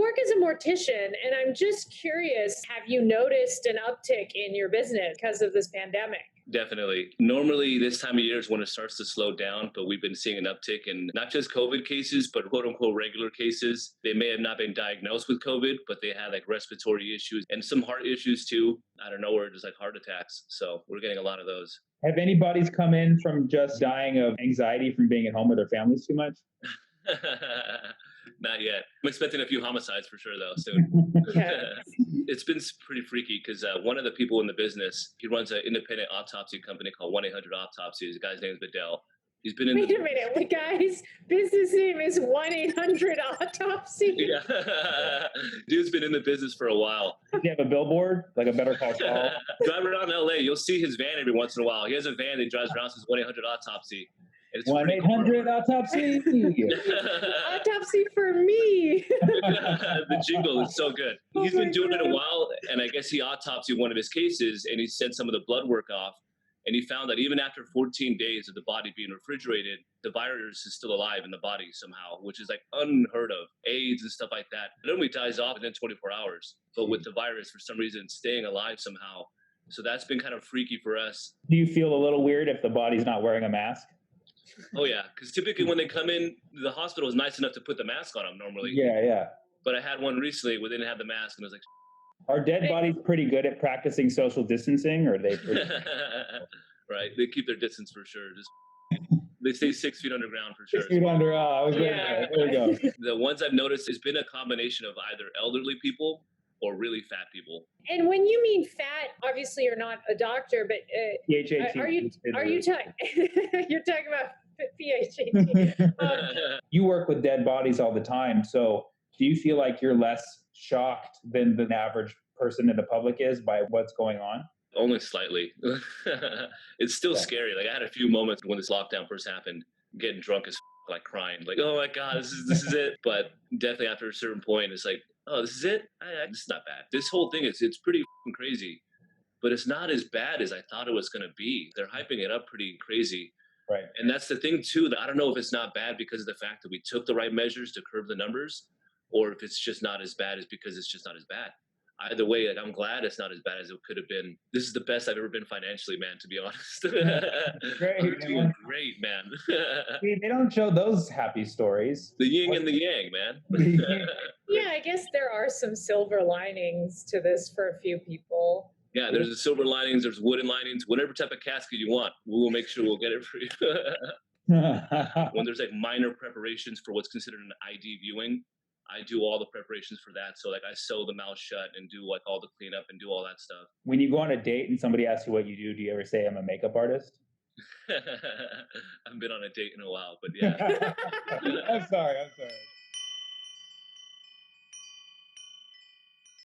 work as a mortician, and I'm just curious, have you noticed an uptick in your business because of this pandemic? Definitely. Normally, this time of year is when it starts to slow down, but we've been seeing an uptick in not just COVID cases, but quote unquote regular cases. They may have not been diagnosed with COVID, but they had like respiratory issues and some heart issues too. Out of nowhere, just like heart attacks. So we're getting a lot of those. Have anybody's come in from just dying of anxiety from being at home with their families too much? Not yet. I'm expecting a few homicides for sure, though, soon. Yeah. It's been pretty freaky because one of the people in the business, he runs an independent autopsy company called 1-800-Autopsy. The guy's name is Bedell. He's been in. Wait a minute, the guy's business name is 1-800-Autopsy. Yeah. Dude's been in the business for a while. Does he have a billboard, like a Better Call Saul? Drive around LA, you'll see his van every once in a while. He has a van that drives around, says 1-800-Autopsy. 1-800-Autopsy. Autopsy for me. The jingle is so good. Oh He's been my doing it a God. while, and I guess he autopsied one of his cases, and he sent some of the blood work off, and he found that even after 14 days of the body being refrigerated, the virus is still alive in the body somehow, which is like unheard of. AIDS and stuff like that. It only dies off within 24 hours, but with the virus, for some reason, it's staying alive somehow. So that's been kind of freaky for us. Do you feel a little weird if the body's not wearing a mask? Oh yeah, because typically when they come in, the hospital is nice enough to put the mask on them normally. Yeah. But I had one recently where they didn't have the mask, and I was like, Are dead bodies pretty good at practicing social distancing, or are they pretty... right? They keep their distance for sure. Just they stay 6 feet underground for sure. 6 feet under? I was waiting. Yeah. There you go. The ones I've noticed has been a combination of either elderly people or really fat people. And when you mean fat, obviously you're not a doctor, but PHAT. are you talking? You're talking about PHAT. You work with dead bodies all the time, so do you feel like you're less shocked than the average person in the public is by what's going on? Only slightly. It's still Yeah. scary. Like I had a few moments when this lockdown first happened, getting drunk as like crying, like, oh my God, this is it. But definitely after a certain point, it's like, oh, this is it? This is not bad. This whole thing it's pretty crazy, but it's not as bad as I thought it was going to be. They're hyping it up pretty crazy. Right. And that's the thing too, that I don't know if it's not bad because of the fact that we took the right measures to curb the numbers, or if it's just not as bad as because it's just not as bad. Either way, like I'm glad it's not as bad as it could have been. This is the best I've ever been financially, man, to be honest. Great, I'm doing man. great, man. See, they don't show those happy stories. The yin and the yang, man. Yeah, I guess there are some silver linings to this for a few people. Yeah, there's the silver linings, there's wooden linings, whatever type of casket you want, we'll make sure we'll get it for you. When there's like minor preparations for what's considered an ID viewing, I do all the preparations for that. So like I sew the mouth shut and do like all the cleanup and do all that stuff. When you go on a date and somebody asks you what you do you ever say I'm a makeup artist? I haven't been on a date in a while, but yeah. I'm sorry.